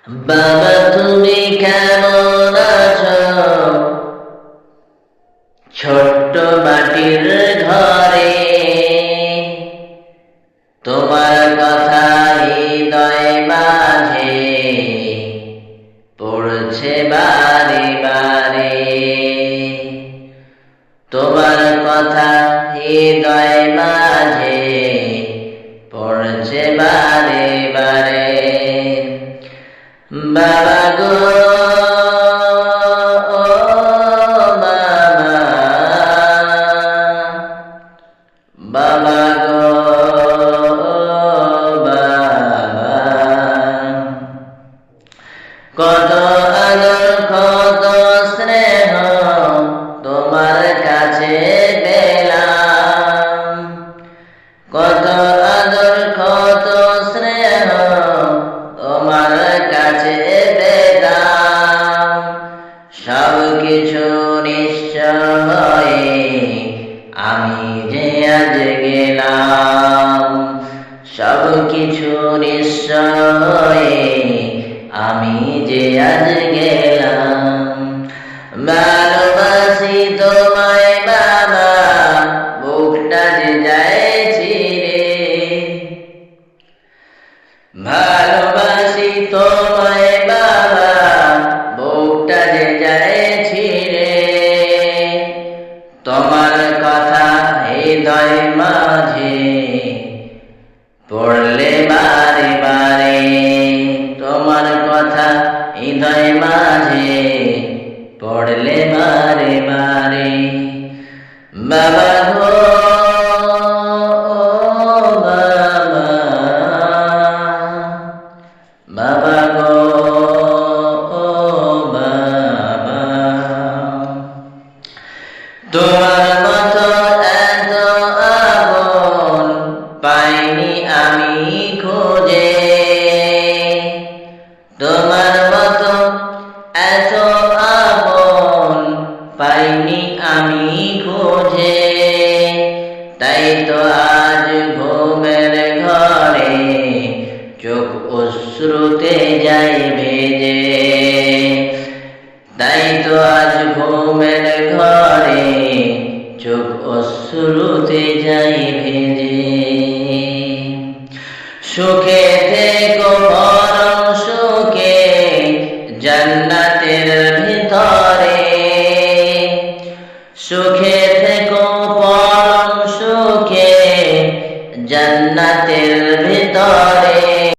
বাবা তুমি কেমন আছো? ছোট্ট মাটির ঘরে তোমার কথা হৃদয় মাঝে পড়ছে বারে বারে। তোমার কথা হৃদয় মাঝে পড়ছে বারে বারে। বাবা গো ও বাবা, বাবা গো বাবা, কত আদর কত স্নেহ তোমার কাছে পেলাম, কত আদর কত স্নেহ তোমার কাছে পেলাম। সব কিছু নিশ্চয় আমি যে আজ গেলাম, সব কিছু নিশ্চয় আমি যে আজ গেলাম। ভালোবাসি তোমায় বাবা, বুকটা যে যায় ছিঁড়ে। ভালোবাসি তোমায় বাবা, বুকটা যে যায় ছিঁড়ে। তোমার কথা হৃদয় মাঝে পড়লে বারে বারে, তোমার কথা হৃদয় মাঝে পড়লে বারে বারে। বাবা গো বাবা, বাবা গো বাবা, তোমার মতো এত আপন পাইনি আমি খুঁজে। তোমার মতো এত আপন পাইনি আমি খুঁজে। তাই তো আজ ঘুমের ঘরে চোখ অশ্রুতে যাই ভেজে। তাই তো আজ ঘুমের ঘরে চোখ অশ্রুতে যাই ভেজে। সুখে থেকো